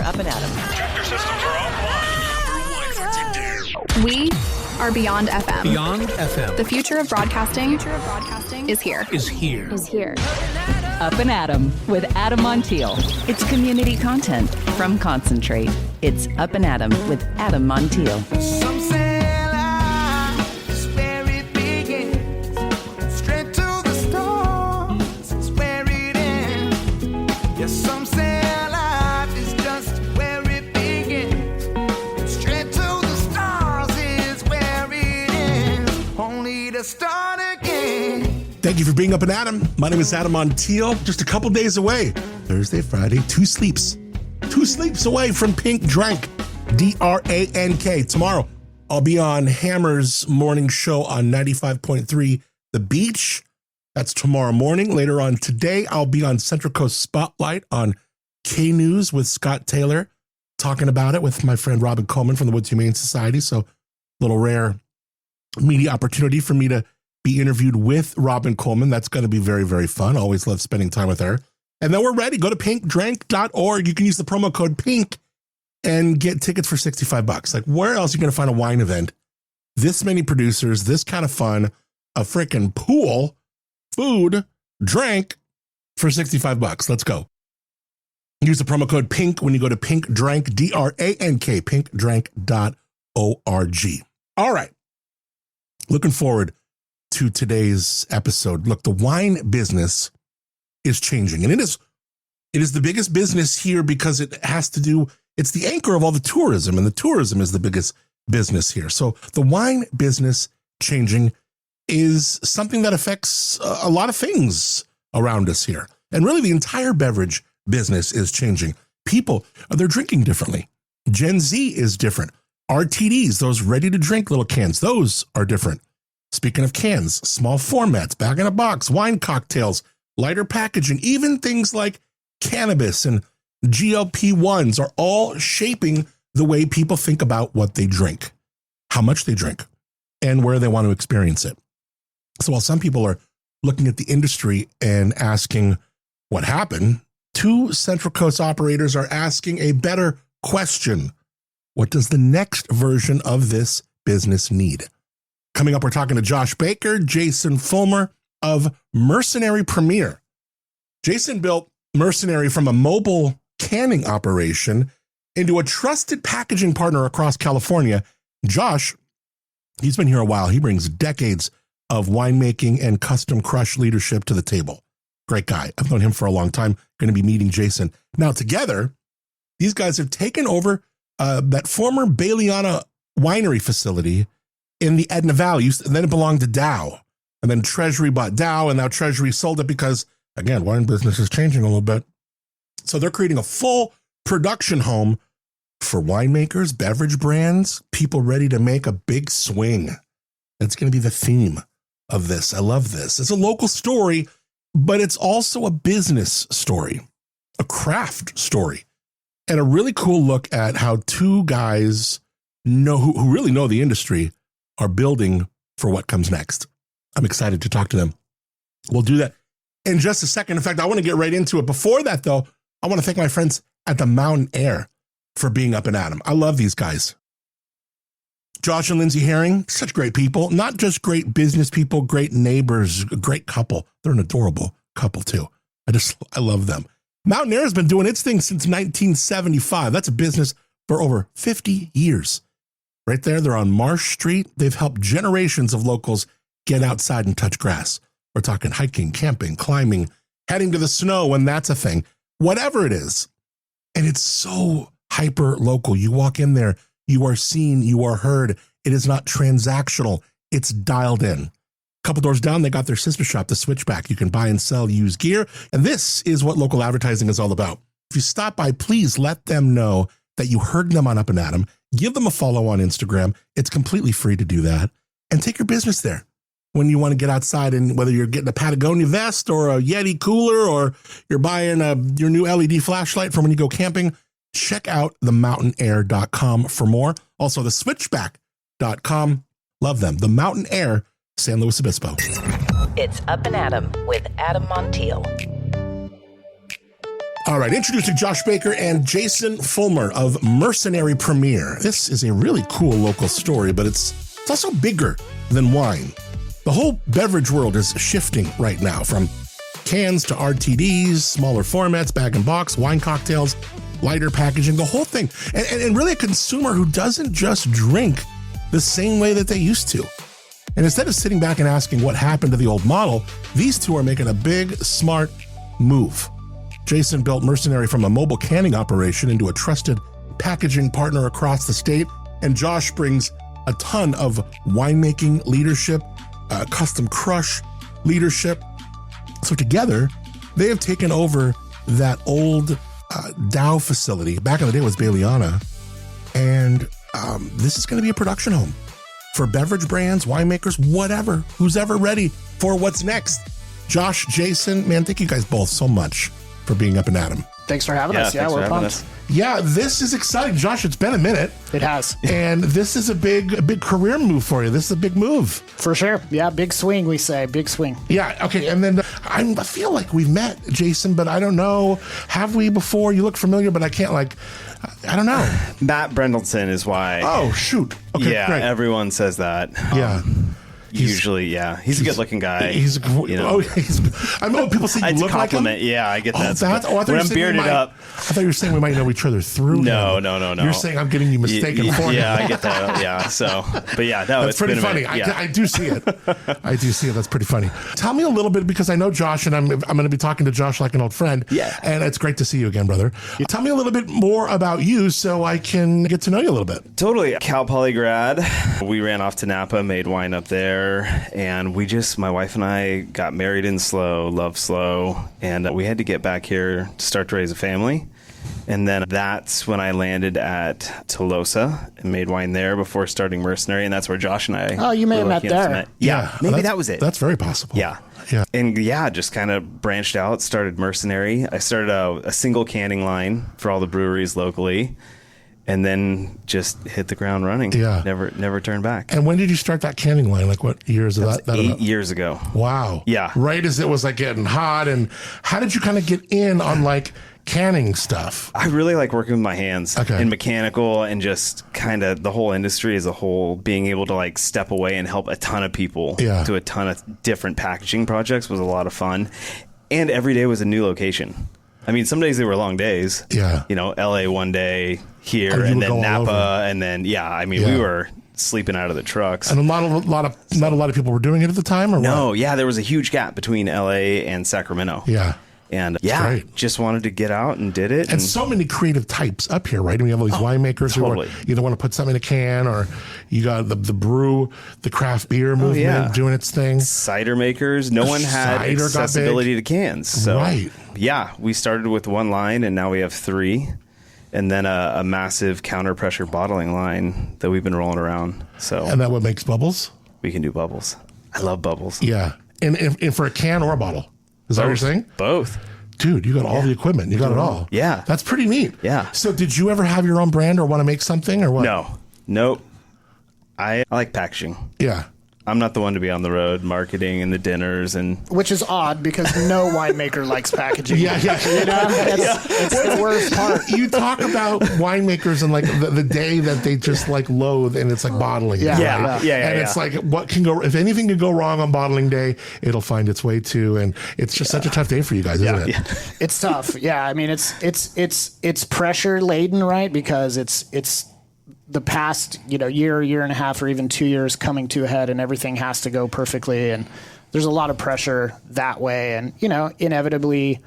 Up and Adam. Tractor systems are offline. We are Beyond FM. Beyond FM. The future of broadcasting is here. Up and Adam with Adam Montiel. It's community content from Concentrate. It's Up and Adam with Adam Montiel. Some say life is where it begins. Straight to the stars is where it ends. Yes, some say life is just where it begins. Straight to the stars is where it ends. Only to start again. Thank you for being Up and Adam. My name is Adam Montiel. Just a couple days away. Thursday, Friday, 2 sleeps. 2 sleeps away from Pink Drank. D-R-A-N-K. Tomorrow, I'll be on Hammer's morning show on 95.3 The Beach. That's tomorrow morning. Later on today, I'll be on Central Coast Spotlight on K-News with Scott Taylor, talking about it with my friend Robin Coleman from the Woods Humane Society. So a little rare media opportunity for me to be interviewed with Robin Coleman. That's going to be very, very fun. Always love spending time with her. And then we're ready. Go to pinkdrank.org. You can use the promo code PINK and get tickets for $65. Like, where else are you going to find a wine event? This many producers, this kind of fun, a freaking pool, food, drink for $65. Let's go. Use the promo code PINK when you go to pinkdrank, D-R-A-N-K, pinkdrank.org. All right. Looking forward to today's episode. Look, the wine business is changing, and it is the biggest business here because it has to do, it's the anchor of all the tourism, and the tourism is the biggest business here. So the wine business changing is something that affects a lot of things around us here. And really the entire beverage business is changing. People, they're drinking differently. Gen Z is different. RTDs, those ready to drink little cans, those are different. Speaking of cans, small formats, bag in a box, wine cocktails, lighter packaging, even things like cannabis and GLP-1s are all shaping the way people think about what they drink, how much they drink, and where they want to experience it. So while some people are looking at the industry and asking what happened, 2 Central Coast operators are asking a better question. What does the next version of this business need? Coming up, we're talking to Josh Baker, Jason Fullmer of Mercenary Premier. Jason built Mercenary from a mobile canning operation into a trusted packaging partner across California. Josh, he's been here a while. He brings decades of winemaking and custom crush leadership to the table. Great guy. I've known him for a long time. Going to be meeting Jason. Now, together, these guys have taken over that former Baileyana Winery facility in the Edna Valley. Then it belonged to DAOU. And then Treasury bought DAOU, and now Treasury sold it because, again, wine business is changing a little bit. So they're creating a full production home for winemakers, beverage brands, people ready to make a big swing. That's going to be the theme of this. I love this. It's a local story, but it's also a business story, a craft story, and a really cool look at how 2 guys who really know the industry are building for what comes next. I'm excited to talk to them. We'll do that in just a second. In fact, I want to get right into it. Before that, though, I want to thank my friends at the Mountain Air for being Up and Adam. I love these guys. Josh and Lindsay Herring, such great people. Not just great business people, great neighbors, a great couple. They're an adorable couple, too. I love them. Mountain Air has been doing its thing since 1975. That's a business for over 50 years. Right there, they're on Marsh Street. They've helped generations of locals get outside and touch grass. We're talking hiking, camping, climbing, heading to the snow when that's a thing, whatever it is. And it's so hyper local. You walk in there, you are seen, you are heard. It is not transactional. It's dialed in. A couple doors down, they got their sister shop, The Switchback. You can buy and sell used gear. And this is what local advertising is all about. If you stop by, please let them know that you heard them on Up and Adam. Give them a follow on Instagram. It's completely free to do that. And take your business there. When you want to get outside, and whether you're getting a Patagonia vest or a Yeti cooler or you're buying your new LED flashlight from when you go camping, check out themountaineair.com for more. Also, theswitchback.com. Love them. The Mountain Air, San Luis Obispo. It's Up and Adam with Adam Montiel. All right, introducing Josh Baker and Jason Fullmer of Mercenary Premier. This is a really cool local story, but it's also bigger than wine. The whole beverage world is shifting right now from cans to RTDs, smaller formats, bag and box, wine cocktails, lighter packaging, the whole thing. And really a consumer who doesn't just drink the same way that they used to. And instead of sitting back and asking what happened to the old model, these two are making a big, smart move. Jason built Mercenary from a mobile canning operation into a trusted packaging partner across the state. And Josh brings a ton of winemaking leadership, custom crush leadership. So together, they have taken over that old DAOU facility. Back in the day it was Baileyana. And this is going to be a production home for beverage brands, winemakers, whatever, who's ever ready for what's next. Josh, Jason, man, thank you guys both so much for being up and at 'em. Thanks for having us. Yeah, we're pumped. Yeah, this is exciting. Josh, it's been a minute. It has. And this is a big career move for you. This is a big move. For sure. Yeah, big swing, we say. Big swing. Yeah, okay. And then I feel like we've met, Jason, but I don't know. Have we before? You look familiar, but I can't I don't know. Matt Brendleton is why. Oh, shoot. Okay, yeah, great. everyone says that. Yeah. Usually, yeah. He's a good-looking guy. I know people say you it's look a compliment. like him. Yeah, I get that. I thought when you I'm were bearded up. I thought you were saying we might know each other through No. him. You're saying I'm getting you mistaken for him. Yeah, I get that. Yeah, so, but yeah, no, that's it's pretty been funny. I do see it. I do see it. That's pretty funny. Tell me a little bit, because I know Josh, and I'm going to be talking to Josh like an old friend. Yeah. And it's great to see you again, brother. Tell me a little bit more about you so I can get to know you a little bit. Totally. Cal Poly grad. We ran off to Napa, made wine up there, and my wife and I got married in love slow, and we had to get back here to start to raise a family. And then that's when I landed at Tolosa and made wine there before starting Mercenary, and that's where Josh and I. Oh, you may have met there. Yeah, maybe that was it. That's very possible. Yeah. And just kind of branched out, started Mercenary. I started a single canning line for all the breweries locally, and then just hit the ground running. Yeah. Never turned back. And when did you start that canning line? Like what years of that? 8 years ago. Wow. Yeah. Right as it was getting hot. And how did you kind of get in on canning stuff? I really like working with my hands and mechanical, and just kind of the whole industry as a whole, being able to step away and help a ton of people do a ton of different packaging projects was a lot of fun. And every day was a new location. I mean, some days they were long days. Yeah. LA one day, here, and then Napa, and then we were sleeping out of the trucks. And not a lot of people were doing it at the time, or no? What? Yeah, there was a huge gap between LA and Sacramento. Yeah. And great. Just wanted to get out and did it. And so many creative types up here, right? And we have all these winemakers who either want to put something in a can, or you got the brew, the craft beer movement doing its thing. Cider makers. No one had accessibility to cans. So we started with one line, and now we have 3. And then a massive counter pressure bottling line that we've been rolling around. And that what makes bubbles? We can do bubbles. I love bubbles. Yeah. And for a can or a bottle? Is that what you're saying? Both. Dude, you got all the equipment. You got it all. Yeah. That's pretty neat. Yeah. So did you ever have your own brand or want to make something or what? No. Nope. I like packaging. Yeah. I'm not the one to be on the road marketing and the dinners, which is odd because no winemaker likes packaging. Yeah. It's the worst part. You talk about winemakers and the day that they just loathe, and it's bottling. Yeah. And it's what can go, if anything can go wrong on bottling day, it'll find its way to, and it's just such a tough day for you guys, isn't it? Yeah. It's tough. Yeah. I mean, it's pressure laden, right? Because it's the past, year and a half, or even 2 years coming to a head, and everything has to go perfectly. And there's a lot of pressure that way. And, inevitably,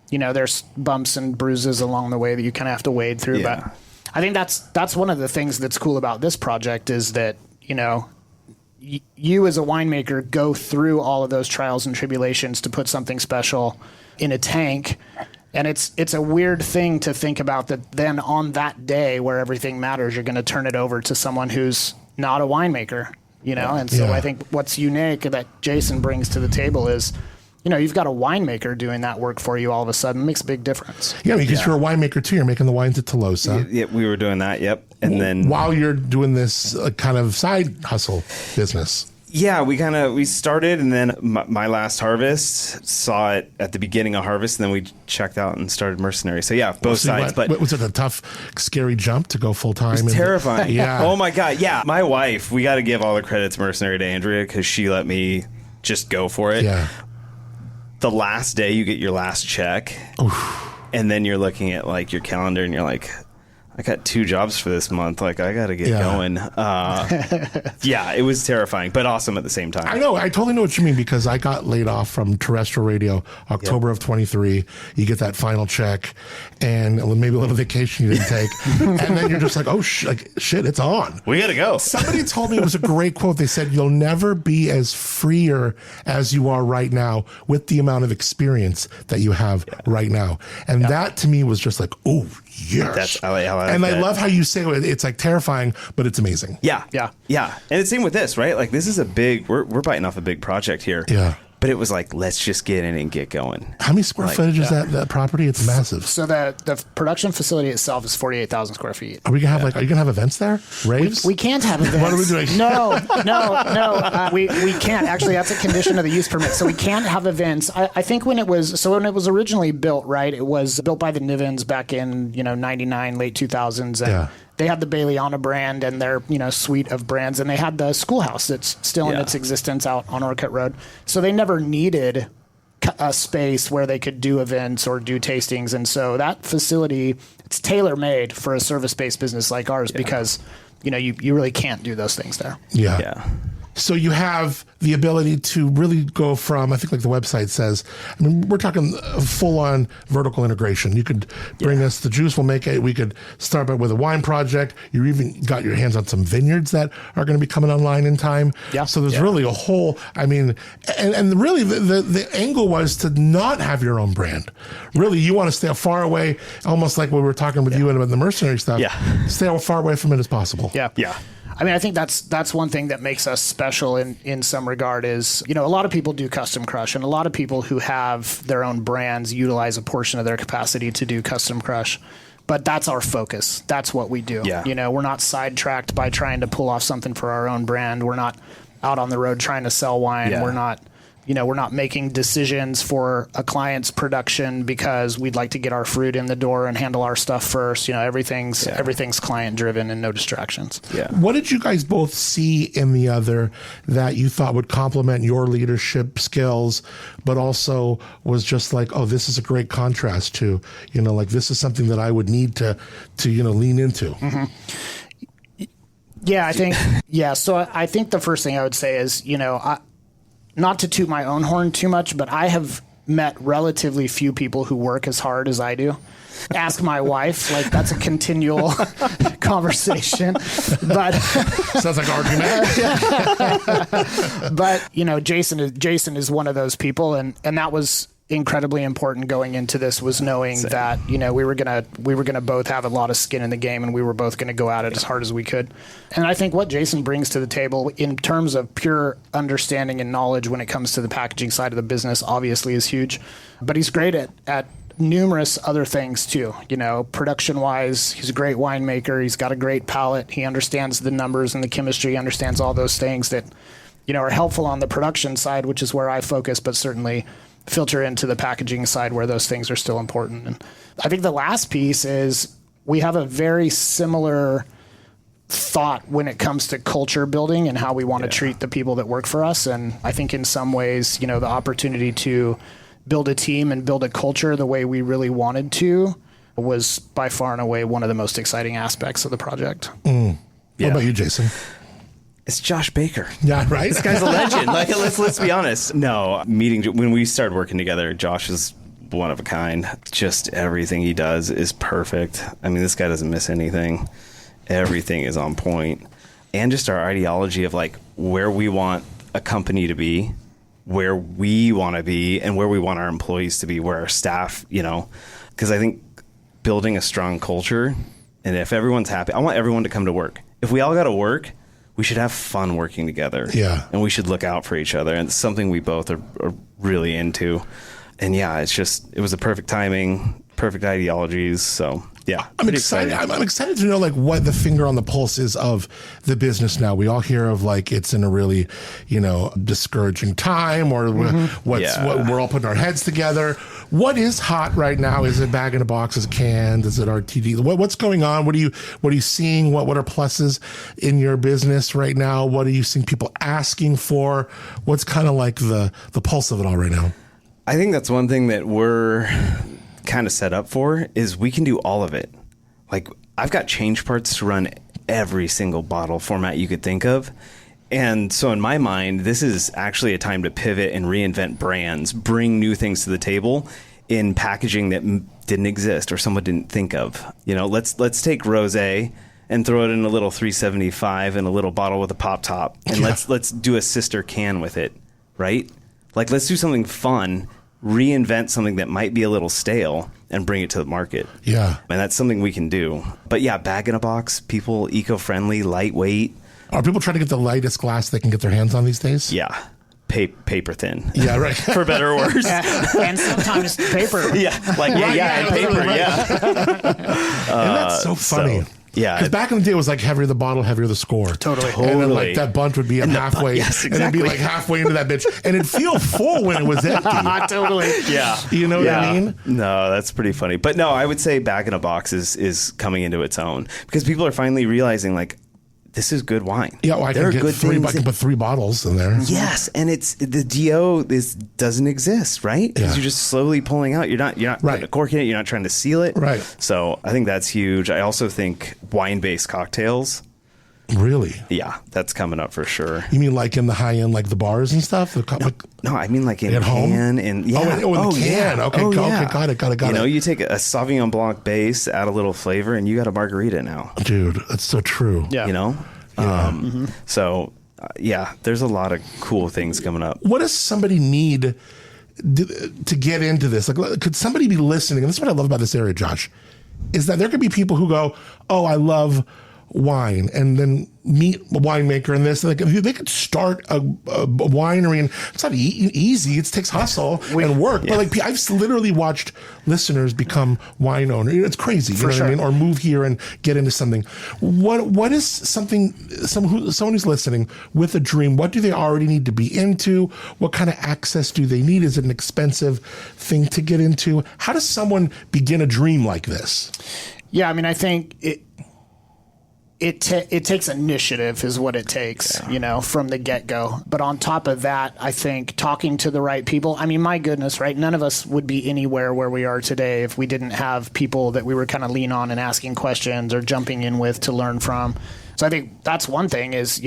there's bumps and bruises along the way that you kind of have to wade through. Yeah. But I think that's one of the things that's cool about this project is that, you as a winemaker go through all of those trials and tribulations to put something special in a tank. And it's a weird thing to think about that then on that day where everything matters, you're going to turn it over to someone who's not a winemaker, And so I think what's unique that Jason brings to the table is, you've got a winemaker doing that work for you all of a sudden. It makes a big difference. Yeah, because you're a winemaker too. You're making the wines at Tolosa. Yeah, we were doing that, yep. And then while you're doing this kind of side hustle business. Yeah, we started, and then my last harvest saw it at the beginning of harvest, and then we checked out and started Mercenary. So yeah, both sides. But was it a tough, scary jump to go full time? It was terrifying. Yeah. Oh my God. Yeah. My wife, we got to give all the credit to Mercenary to Andrea because she let me just go for it. Yeah. The last day you get your last check, and then you're looking at like your calendar, and you're like, I got 2 jobs for this month. Like, I got to get going. Yeah, it was terrifying, but awesome at the same time. I know. I totally know what you mean because I got laid off from terrestrial radio October of 23. You get that final check and maybe a little vacation you didn't take. And then you're just like, oh, shit, it's on. We got to go. Somebody told me, it was a great quote. They said, you'll never be as freer as you are right now with the amount of experience that you have right now. And that to me was just like, oh, yes. I love how you say it's like terrifying, but it's amazing. Yeah. And it's same with this, right? Like this is a big, we're biting off a big project here. Yeah. But it was like, let's just get in and get going. How many square footage is that property? It's massive. So the production facility itself is 48,000 square feet. Are we gonna have are you gonna have events there? Raves? We can't have events. What are we doing? No. We can't. Actually, that's a condition of the use permit. So we can't have events. I think when it was originally built, right? It was built by the Nivens back in 99, late 2000s. And they had the Baileyana brand and their suite of brands, and they had the schoolhouse that's still in its existence out on Orcutt Road. So they never needed a space where they could do events or do tastings, and so that facility, it's tailor made for a service based business like ours because you really can't do those things there. Yeah. So you have the ability to really go from, I think like the website says, I mean, we're talking full on vertical integration. You could bring us the juice, we'll make it. We could start with a wine project. You even got your hands on some vineyards that are going to be coming online in time. Yeah. So there's really a whole, I mean, and really the angle was to not have your own brand. Really, you want to stay far away, almost like we were talking with you about the Mercenary stuff. Yeah. Stay as far away from it as possible. Yeah. I mean, I think that's one thing that makes us special in some regard is, a lot of people do custom crush, and a lot of people who have their own brands utilize a portion of their capacity to do custom crush. But that's our focus. That's what we do. Yeah. We're not sidetracked by trying to pull off something for our own brand. We're not out on the road trying to sell wine. Yeah. We're not making decisions for a client's production because we'd like to get our fruit in the door and handle our stuff first. Everything's client driven and no distractions. Yeah. What did you guys both see in the other that you thought would complement your leadership skills, but also was just like, oh, this is a great contrast to, like this is something that I would need to lean into? Mm-hmm. Yeah, I think, So I think the first thing I would say is, not to toot my own horn too much, but I have met relatively few people who work as hard as I do. Ask my wife, like that's a continual conversation. But sounds like argument. But Jason is one of those people, and that was incredibly important going into this, was knowing that we were gonna both have a lot of skin in the game, and we were both gonna go at it as hard as we could. And I think what Jason brings to the table in terms of pure understanding and knowledge when it comes to the packaging side of the business obviously is huge, but he's great at numerous other things too. Production wise, he's a great winemaker. He's got a great palate. He understands the numbers and the chemistry. He understands all those things that are helpful on the production side, which is where I focus, but certainly filter into the packaging side where those things are still important. And I think the last piece is we have a very similar thought when it comes to culture building and how we want to treat the people that work for us. And I think in some ways, the opportunity to build a team and build a culture the way we really wanted to was by far and away one of the most exciting aspects of the project. What about you, Jason? It's Josh Baker. Yeah, right? This guy's a legend. Like, let's be honest. No, when we started working together, Josh is one of a kind. Just everything he does is perfect. I mean, this guy doesn't miss anything. Everything is on point. And just our ideology of like where we want a company to be, where we want to be, and where we want our employees to be, where our staff, because I think building a strong culture, and if everyone's happy, I want everyone to come to work. If we all got to work, we should have fun working together. Yeah. And we should look out for each other. And it's something we both are really into. And it was a perfect timing, perfect ideologies. So Yeah, I'm pretty excited. I'm excited to know like what the finger on the pulse is of the business now. We all hear of like it's in a really, discouraging time, or what we're all putting our heads together. What is hot right now? Is it bag in a box? Is it canned? Is it RTD? What's going on? What are you seeing? What are pluses in your business right now? What are you seeing people asking for? What's kind of like the pulse of it all right now? I think that's one thing that we're kind of set up for is we can do all of it. Like I've got change parts to run every single bottle format you could think of. And so in my mind, this is actually a time to pivot and reinvent brands, bring new things to the table in packaging that didn't exist or someone didn't think of. Let's take rosé and throw it in a little 375 in a little bottle with a pop top, and let's do a sister can with it, right? Like let's do something fun, reinvent something that might be a little stale and bring it to the market. Yeah. And that's something we can do. But yeah, bag in a box, people, eco-friendly, lightweight. Are people trying to get the lightest glass they can get their hands on these days? Yeah. Paper thin. Yeah, right. For better or worse. And sometimes paper. Yeah. And paper. And that's so funny. Yeah. Because back in the day, it was like heavier the bottle, heavier the score. Totally. And then like that bunch would be up halfway. Yes, exactly. And it'd be like halfway into that bitch. And it'd feel full when it was empty. Totally. Yeah. You know what I mean? No, that's pretty funny. But no, I would say bag in a box is coming into its own because people are finally realizing like, this is good wine. Yeah, well, I can put 3 bottles in there. Yes, and it's the DAOU doesn't exist, right? Because you're just slowly pulling out. You're not putting a cork in it. You're not trying to seal it. Right. So I think that's huge. I also think wine-based cocktails. Really? Yeah, that's coming up for sure. You mean like in the high end, like the bars and stuff? No, I mean like in at home can and yeah. In the can. Yeah. Okay, yeah. Got it. You take a Sauvignon Blanc base, add a little flavor, and you got a margarita now. Dude, that's so true. Yeah. Yeah. So, there's a lot of cool things coming up. What does somebody need to get into this? Like, could somebody be listening? And this is what I love about this area, Josh, is that there could be people who go, oh, I love wine, and then meet a winemaker and this. Like, they could start a winery, and it's not easy. It takes hustle and work. Yeah. But like, I've literally watched listeners become wine owners. It's crazy, you know what I mean? Or move here and get into something. What is something? Someone who's listening with a dream. What do they already need to be into? What kind of access do they need? Is it an expensive thing to get into? How does someone begin a dream like this? Yeah, I mean, I think it takes initiative is what it takes, from the get-go. But on top of that, I think talking to the right people, I mean, my goodness, right? None of us would be anywhere where we are today if we didn't have people that we were kind of lean on and asking questions or jumping in with to learn from. So I think that's one thing is,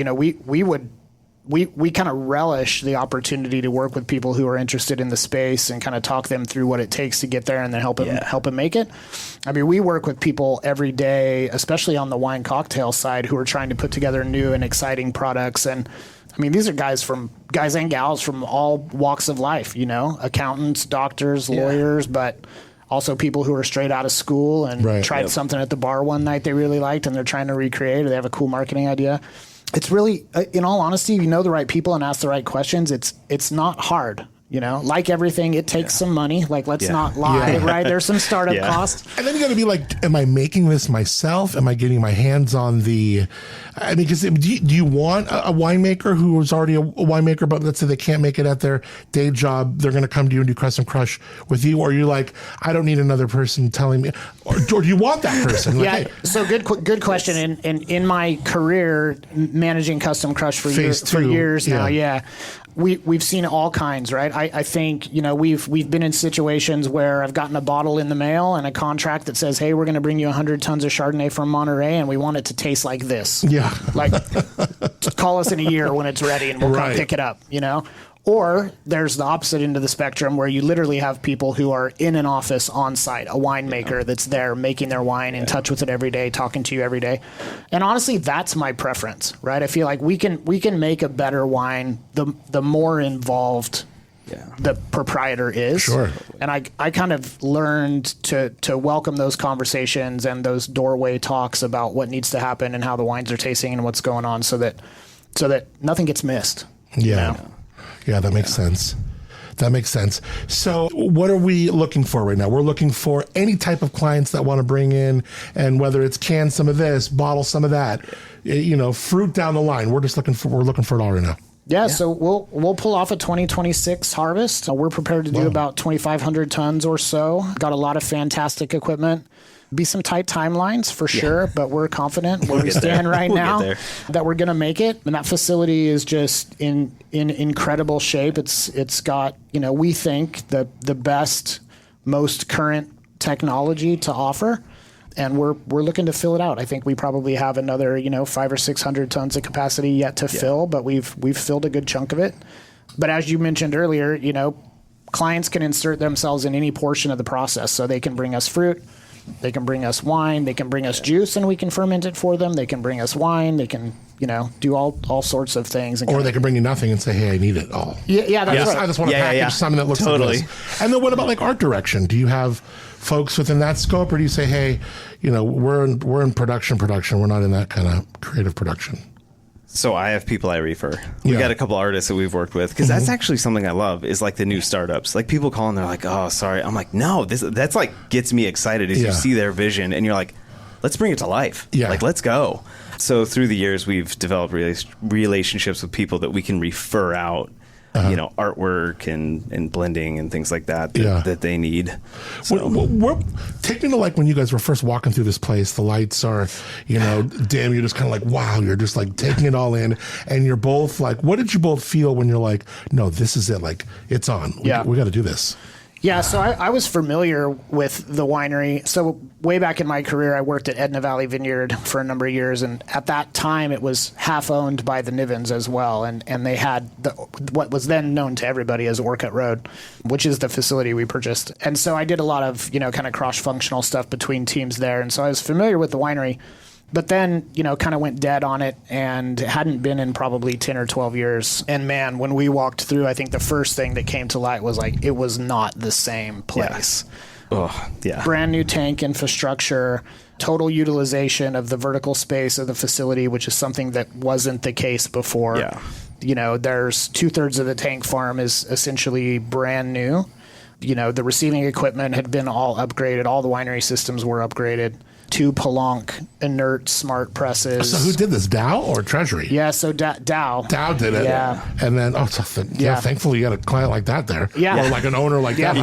we kind of relish the opportunity to work with people who are interested in the space and kind of talk them through what it takes to get there and then help them make it. I mean, we work with people every day, especially on the wine cocktail side, who are trying to put together new and exciting products. And I mean, these are guys and gals from all walks of life, accountants, doctors, lawyers, but also people who are straight out of school and tried something at the bar one night they really liked and they're trying to recreate, or they have a cool marketing idea. It's really, in all honesty, if you know the right people and ask the right questions, it's not hard. Like everything, it takes some money. Like, let's not lie, right? There's some startup costs. And then you got to be like, am I making this myself? Am I getting my hands on because do you want a winemaker who is already a winemaker, but let's say they can't make it at their day job, they're going to come to you and do Custom Crush with you? Or are you like, I don't need another person telling me, or do you want that person? Like, hey. So good question. In my career, managing Custom Crush for years now, we've seen all kinds, right? I think, we've been in situations where I've gotten a bottle in the mail and a contract that says, hey, we're going to bring you 100 tons of Chardonnay from Monterey and we want it to taste like this. Yeah. Like, call us in a year when it's ready and we'll come pick it up, Or there's the opposite end of the spectrum where you literally have people who are in an office on site, a winemaker that's there making their wine, in touch with it every day, talking to you every day. And honestly, that's my preference, right? I feel like we can make a better wine the more involved the proprietor is. Sure. And I kind of learned to welcome those conversations and those doorway talks about what needs to happen and how the wines are tasting and what's going on so that nothing gets missed. Yeah. Yeah, that makes sense. That makes sense. So what are we looking for right now? We're looking for any type of clients that want to bring in, and whether it's can some of this, bottle some of that, fruit down the line. We're looking for it all right now. Yeah, so we'll pull off a 2026 harvest. We're prepared to do about 2,500 tons or so. Got a lot of fantastic equipment. Be some tight timelines for sure, but we're confident where we stand right now that we're going to make it. And that facility is just in incredible shape. It's got, we think the best, most current technology to offer. And we're looking to fill it out. I think we probably have another, 500 or 600 tons of capacity yet to fill, but we've filled a good chunk of it. But as you mentioned earlier, clients can insert themselves in any portion of the process. So they can bring us fruit, they can bring us wine, they can bring us juice, and we can ferment it for them. They can bring us wine, they can, do all sorts of things. Or they can bring you nothing and say, hey, I need it all. Yeah, that's right. I just want to package something that looks like this. And then what about like art direction? Do you have folks within that scope, or do you say, hey, we're in production, we're not in that kind of creative production? So I have people I refer. We got a couple artists that we've worked with, because that's actually something I love, is like the new startups. Like people call and they're like, oh, sorry. I'm like, no, that's like gets me excited as you see their vision and you're like, let's bring it to life. Yeah. Like, let's go. So through the years, we've developed relationships with people that we can refer out, artwork and blending and things like that they need. So. Take me to like when you guys were first walking through this place, the lights are, dim, you're just kind of like, wow, you're just like taking it all in. And you're both like, what did you both feel when you're like, no, this is it, like it's on. We got to do this. Yeah, so I was familiar with the winery. So way back in my career, I worked at Edna Valley Vineyard for a number of years, and at that time, it was half owned by the Nivens as well, and they had what was then known to everybody as Orcutt Road, which is the facility we purchased. And so I did a lot of kind of cross-functional stuff between teams there, and so I was familiar with the winery. But then, kind of went dead on it and hadn't been in probably 10 or 12 years. And man, when we walked through, I think the first thing that came to light was like, it was not the same place. Brand new tank infrastructure, total utilization of the vertical space of the facility, which is something that wasn't the case before. There's 2/3 of the tank farm is essentially brand new. The receiving equipment had been all upgraded. All the winery systems were upgraded. 2 Pelonk inert smart presses. So who did this, DAOU or Treasury? Yeah, so DAOU. DAOU did it. Yeah. And then, thankfully you got a client like that there. Yeah. Or like an owner like that.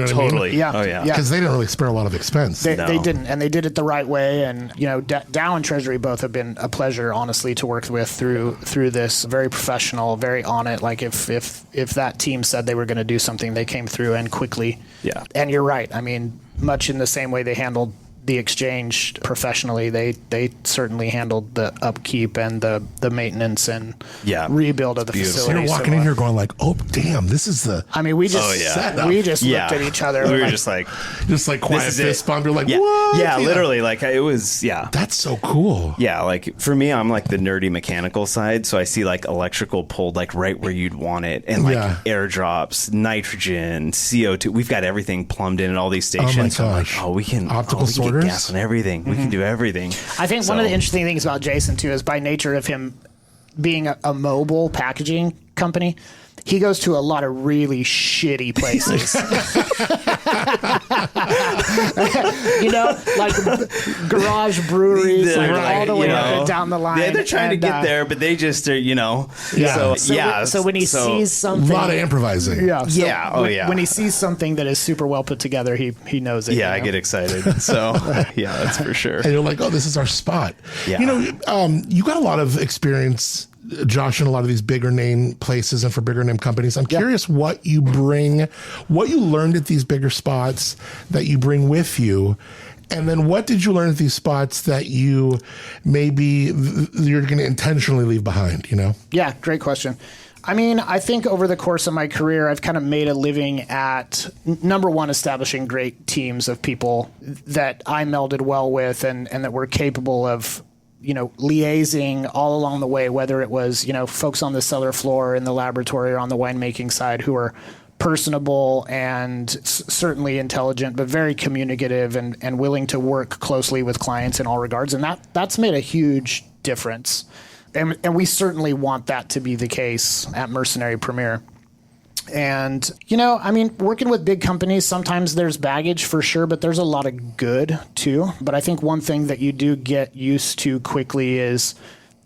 Totally. Yeah. Oh, yeah. Because they didn't really spare a lot of expense. They didn't, and they did it the right way. And, DAOU and Treasury both have been a pleasure, honestly, to work with through this. Very professional, very on it. Like if that team said they were going to do something, they came through and quickly. Yeah. And you're right. I mean, much in the same way they handled the exchange professionally, they certainly handled the upkeep and the maintenance and rebuild of the facility. So you're walking in here going like, oh damn, this is the. I mean, we just looked at each other. We were just like quiet fist bump. You're like, what? Yeah, literally. Like it was. That's so cool. Yeah, like for me, I'm like the nerdy mechanical side, so I see like electrical pulled like right where you'd want it, and like airdrops, nitrogen, CO2. We've got everything plumbed in at all these stations. Oh my gosh. So we can optical sorters. Gas on everything. We can do everything. I think one of the interesting things about Jason too is by nature of him being a mobile packaging company, he goes to a lot of really shitty places. Like garage breweries, all the way up and down the line. Yeah, they're trying to get there, but they just are, So when he sees something, a lot of improvising. When he sees something that is super well put together, he knows it. Yeah, I get excited. So that's for sure. And you're like, oh, this is our spot. Yeah. You got a lot of experience, Josh, in a lot of these bigger name places and for bigger name companies. I'm curious what you learned at these bigger spots that you bring with you. And then what did you learn at these spots that you're going to intentionally leave behind, Yeah, great question. I mean, I think over the course of my career, I've kind of made a living at, number one, establishing great teams of people that I melded well with and that were capable of liaising all along the way, whether it was, folks on the cellar floor in the laboratory or on the winemaking side who are personable and certainly intelligent, but very communicative and willing to work closely with clients in all regards. And that's made a huge difference. And we certainly want that to be the case at Mercenary Premier. And, I mean, working with big companies, sometimes there's baggage for sure, but there's a lot of good too. But I think one thing that you do get used to quickly is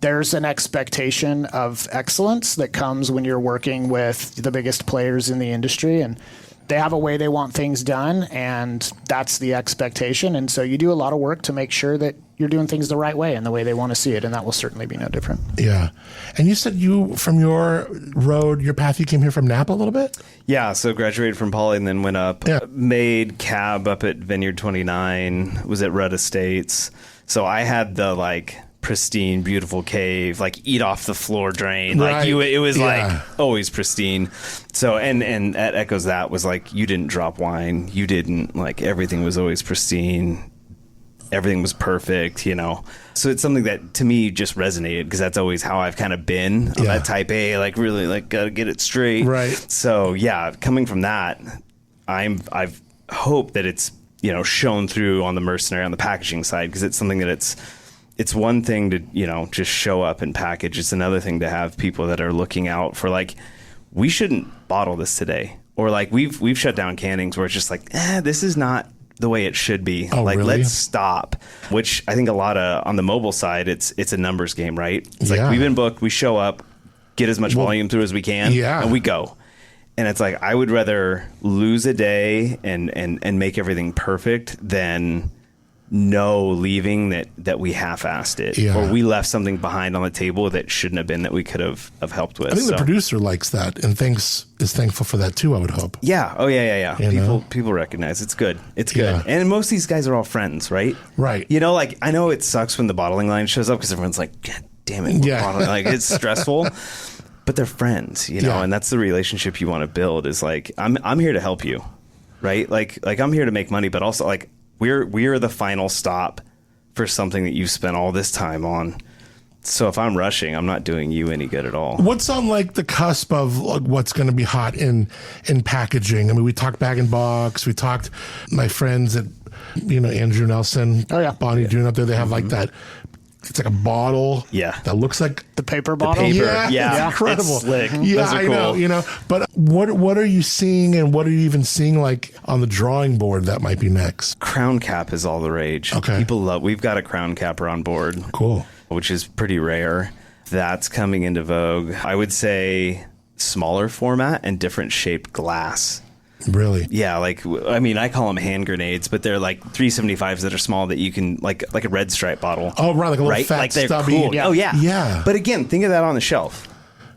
there's an expectation of excellence that comes when you're working with the biggest players in the industry, and they have a way they want things done, and that's the expectation. And so you do a lot of work to make sure that you're doing things the right way and the way they want to see it, and that will certainly be no different. Yeah. And you said from your road, your path, you came here from Napa a little bit? Yeah, so graduated from Poly and then went up, made cab up at Vineyard 29, was at Rudd Estates. So I had the pristine, beautiful cave, eat off the floor drain. Right. It was always pristine. So, and at Echoes, that was you didn't drop wine. You didn't, everything was always pristine. Everything was perfect, So it's something that to me just resonated because that's always how I've kind of been on that type A, really gotta get it straight. Right. So yeah, coming from that, I've hoped that it's, shown through on the Mercenary, on the packaging side, because it's something that it's one thing to, just show up and package. It's another thing to have people that are looking out for we shouldn't bottle this today. Or we've shut down cannings where it's just this is not the way it should be. Oh, really? Let's stop. Which I think a lot of on the mobile side, it's a numbers game, right? It's we've been booked, we show up, get as much volume through as we can, and we go. And it's I would rather lose a day and make everything perfect than leaving that we half-assed it, or we left something behind on the table that shouldn't have been, that we could have helped with. I think the producer likes that and is thankful for that too, I would hope. Yeah. Oh yeah. People recognize it's good. It's good. Yeah. And most of these guys are all friends, right? Right. I know it sucks when the bottling line shows up because everyone's God damn it. We're bottling. It's stressful. But they're friends, and that's the relationship you want to build is I'm here to help you, right? I'm here to make money, but also we're the final stop for something that you've spent all this time on. So if I'm rushing, I'm not doing you any good at all. What's on the cusp of what's going to be hot in packaging? I mean, we talked bag and box. We talked my friends at Andrew Nelson, Bonnie June up there. They have that. It's a bottle. Yeah. That looks like the paper bottle. Yeah. It's incredible. It's slick. Yeah, Those are cool. I know. But what are you seeing, and what are you even seeing on the drawing board that might be next? Crown cap is all the rage. Okay. People love. We've got a crown capper on board. Cool. Which is pretty rare. That's coming into vogue. I would say smaller format and different shaped glass. Really? Yeah, I call them hand grenades, but they're 375s that are small that you can like a red stripe bottle. Oh, right, like a little fat they're stubby. Cool. Yeah. Oh yeah. Yeah. But again, think of that on the shelf.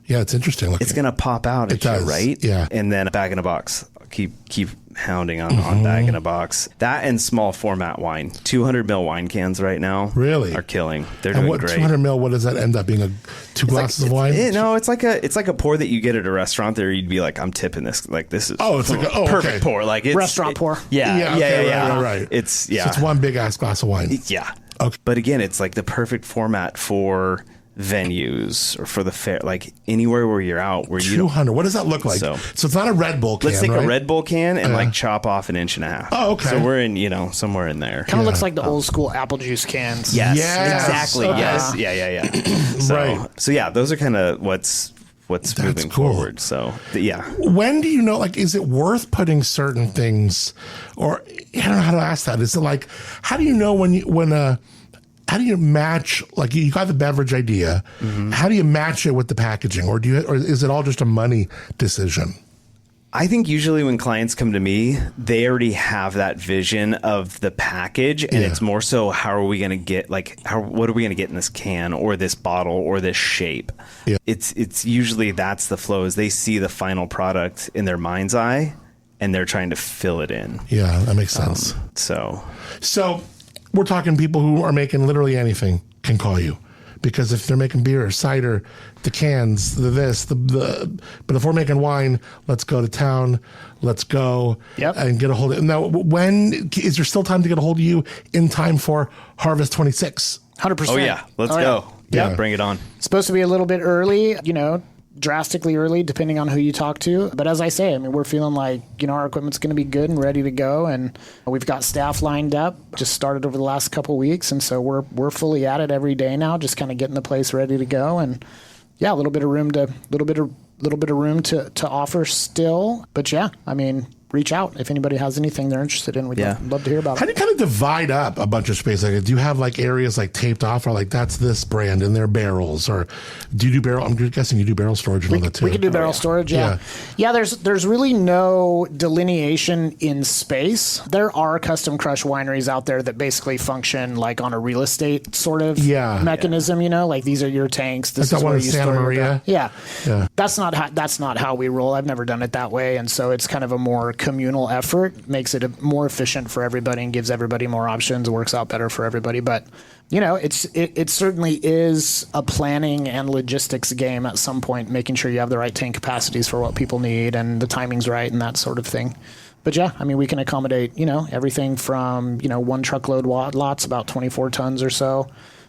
Yeah, it's interesting looking. It's gonna pop out at you, right? Yeah. And then a bag in a box. Keep hounding on bag in a box. That and small format wine. 200 ml wine cans right now. Really? Are killing. They're doing great. 200 ml, what does that end up being? Two glasses of wine? No, it's like a pour that you get at a restaurant there. You'd be I'm tipping this. This is perfect pour. Restaurant pour. Yeah. Right. It's So it's one big ass glass of wine. Yeah. Okay. But again, it's the perfect format for venues or for the fair, anywhere where you're out where you 200. What does that look like? So it's not a Red Bull can. Let's take a Red Bull can and chop off 1.5 inches. Oh, okay. So we're in somewhere in there. Kind of looks like the old school apple juice cans. Yes. Exactly. Okay. Yes. Yeah. Right. So yeah, those are kind of what's moving forward. So yeah. When do you know? Is it worth putting certain things? Or I don't know how to ask that. Is it how do you know how do you match, you got the beverage idea, how do you match it with the packaging? Or is it all just a money decision? I think usually when clients come to me, they already have that vision of the package, and it's more so how are we going to get what are we going to get in this can or this bottle or this shape? Yeah. It's usually that's the flow, is they see the final product in their mind's eye and they're trying to fill it in. Yeah, that makes sense. So we're talking people who are making literally anything can call you, because if they're making beer, cider, the cans, but if we're making wine, let's go to town, let's go and get a hold of it. Now, when is there still time to get a hold of you in time for Harvest 26? 100%. Oh yeah, let's go. Yeah, bring it on. It's supposed to be a little bit early, drastically early, depending on who you talk to. But as I say, we're feeling our equipment's going to be good and ready to go. And we've got staff lined up, just started over the last couple of weeks. And so we're fully at it every day now, just kind of getting the place ready to go. And yeah, a little bit of little bit of room to offer still. But yeah, I mean, reach out if anybody has anything they're interested in. We'd love to hear about How it. do you kind of divide up a bunch of space? Like, do you have like areas like taped off, or like that's this brand and their barrels, or do you do barrel? I'm guessing you do barrel storage and all that too. We can do barrel storage, yeah. There's really no delineation in space. There are custom crush wineries out there that basically function like on a real estate sort of mechanism. You know, like these are your tanks. This is where you Santa store Maria. Yeah. That's not how we roll. I've never done it that way, and so it's kind of a more communal effort. Makes it more efficient for everybody and gives everybody more options. It works out better for everybody, but. You know, it certainly is a planning and logistics game at some point, making sure you have the right tank capacities for what people need and the timing's right and that sort of thing. But yeah, I mean, we can accommodate, you know, everything from, you know, 1 truckload lots, about 24 tons or so,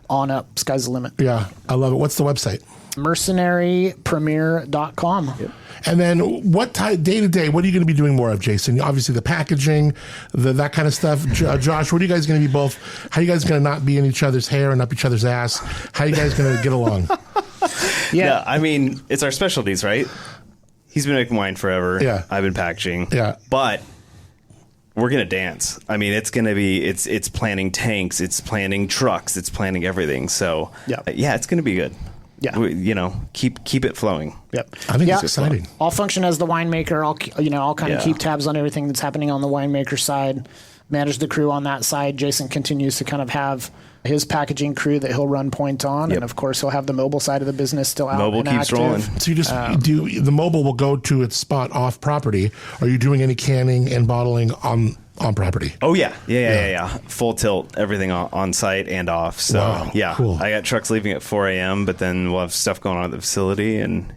on up. Sky's the limit. Yeah, I love it. What's the website? mercenarypremier.com. Yep. And then what day to day, what are you going to be doing more of, Jason? Obviously the packaging, that kind of stuff. Josh, what are you guys going to be both? How are you guys going to not be in each other's hair and up each other's ass? How are you guys going to get along? Yeah, I mean, it's our specialties, right? He's been making wine forever. Yeah. I've been packaging. Yeah. But we're going to dance. I mean, it's going to be, it's planning tanks, it's planning trucks, it's planning everything. So, yeah, it's going to be good. Yeah, you know, keep it flowing. Yep, I think it's exciting. I'll function as the winemaker. I'll kind of keep tabs on everything that's happening on the winemaker side, manage the crew on that side. Jason continues to kind of have his packaging crew that he'll run point on, and of course he'll have the mobile side of the business still out. Mobile and keeps active. rolling. So you just do the mobile will go to its spot off property. Are you doing any canning and bottling on property? Oh yeah. Full tilt, everything on site and off. So cool. I got trucks leaving at 4 a.m., but then we'll have stuff going on at the facility, and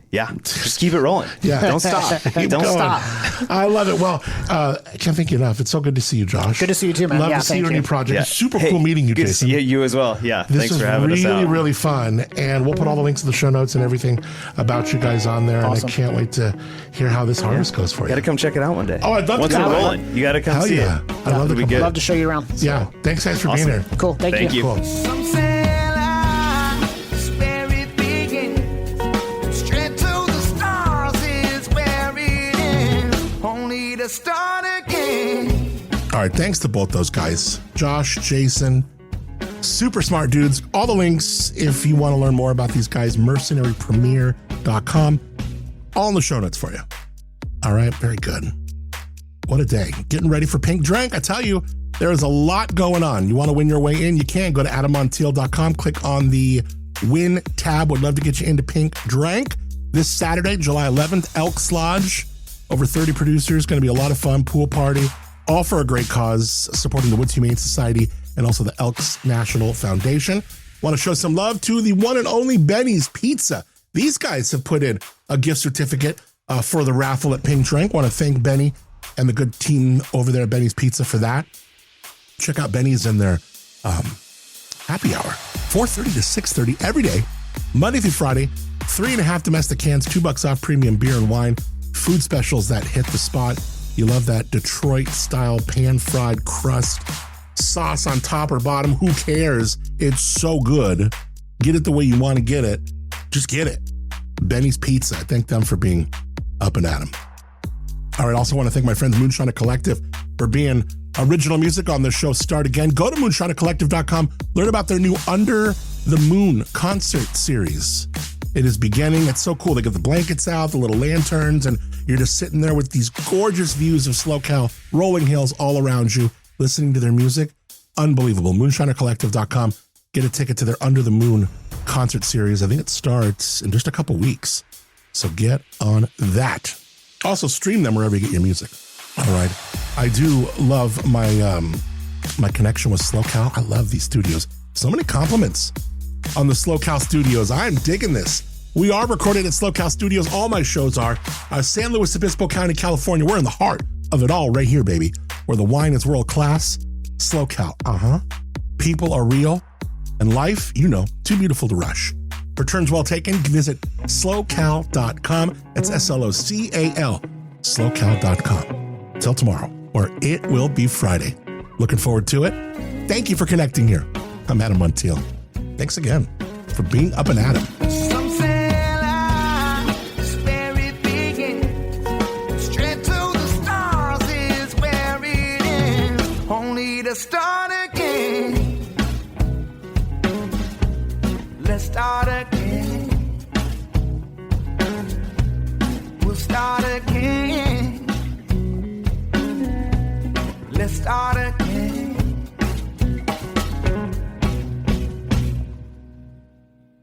just keep it rolling. Yeah, don't stop. Don't stop. I love it. Well, I can't thank you enough. It's so good to see you, Josh. Good to see you too, man. Love to see your new project. It's super cool meeting you, good Jason. to see you as well. Yeah, this thanks for having us out. Really, really fun, and we'll put all the links in the show notes and everything about you guys on there. Awesome. And I can't wait to hear how this harvest goes for you. Got to come check it out one day. Oh, I'd love Once to. Once we're rolling, you got to come see it. I'd love to come. I'd love to show you around. So. Yeah, thanks guys for being here. Cool, thank you. Cool. Some say life is where it begins. Straight to the stars is where it ends. Only to start again. All right, thanks to both those guys, Josh, Jason, super smart dudes. All the links, if you want to learn more about these guys, mercenarypremier.com. All in the show notes for you. All right, very good. What a day. Getting ready for Pink Drink. I tell you, there is a lot going on. You want to win your way in? You can. Go to adammontiel.com. Click on the Win tab. Would love to get you into Pink Drink. This Saturday, July 11th, Elks Lodge. Over 30 producers. Going to be a lot of fun. Pool party. All for a great cause, supporting the Woods Humane Society and also the Elks National Foundation. Want to show some love to the one and only Benny's Pizza. These guys have put in a gift certificate for the raffle at Pink Drink. Want to thank Benny and the good team over there at Benny's Pizza for that. Check out Benny's in their happy hour, 4:30 to 6:30 every day, Monday through Friday. 3.5 domestic cans, $2 off premium beer and wine. Food specials that hit the spot. You love that Detroit-style pan-fried crust. Sauce on top or bottom, who cares? It's so good. Get it the way you want to get it. Just get it. Benny's Pizza. I thank them for being up and at 'em. All right, also want to thank my friends Moonshiner Collective for being original music on the show Start Again. Go to moonshinercollective.com. Learn about their new Under the Moon concert series. It is beginning. It's so cool. They get the blankets out, the little lanterns, and you're just sitting there with these gorgeous views of SoCal, rolling hills all around you, listening to their music. Unbelievable. Moonshinercollective.com. Get a ticket to their Under the Moon concert series. I think it starts in just a couple weeks. So get on that. Also stream them wherever you get your music. All right. I do love my my connection with SoCal. I love these studios. So many compliments on the SoCal studios. I'm digging this. We are recorded at SoCal Studios. All my shows are. San Luis Obispo County, California. We're in the heart of it all right here, baby. Where the wine is world class. SoCal. People are real. And life, too beautiful to rush. Returns well taken. Visit SloCal.com. It's SLOCAL. SloCal.com. Till tomorrow, or it will be Friday. Looking forward to it. Thank you for connecting here. I'm Adam Montiel. Thanks again for being up and at 'em. Some say life is where it let's start again.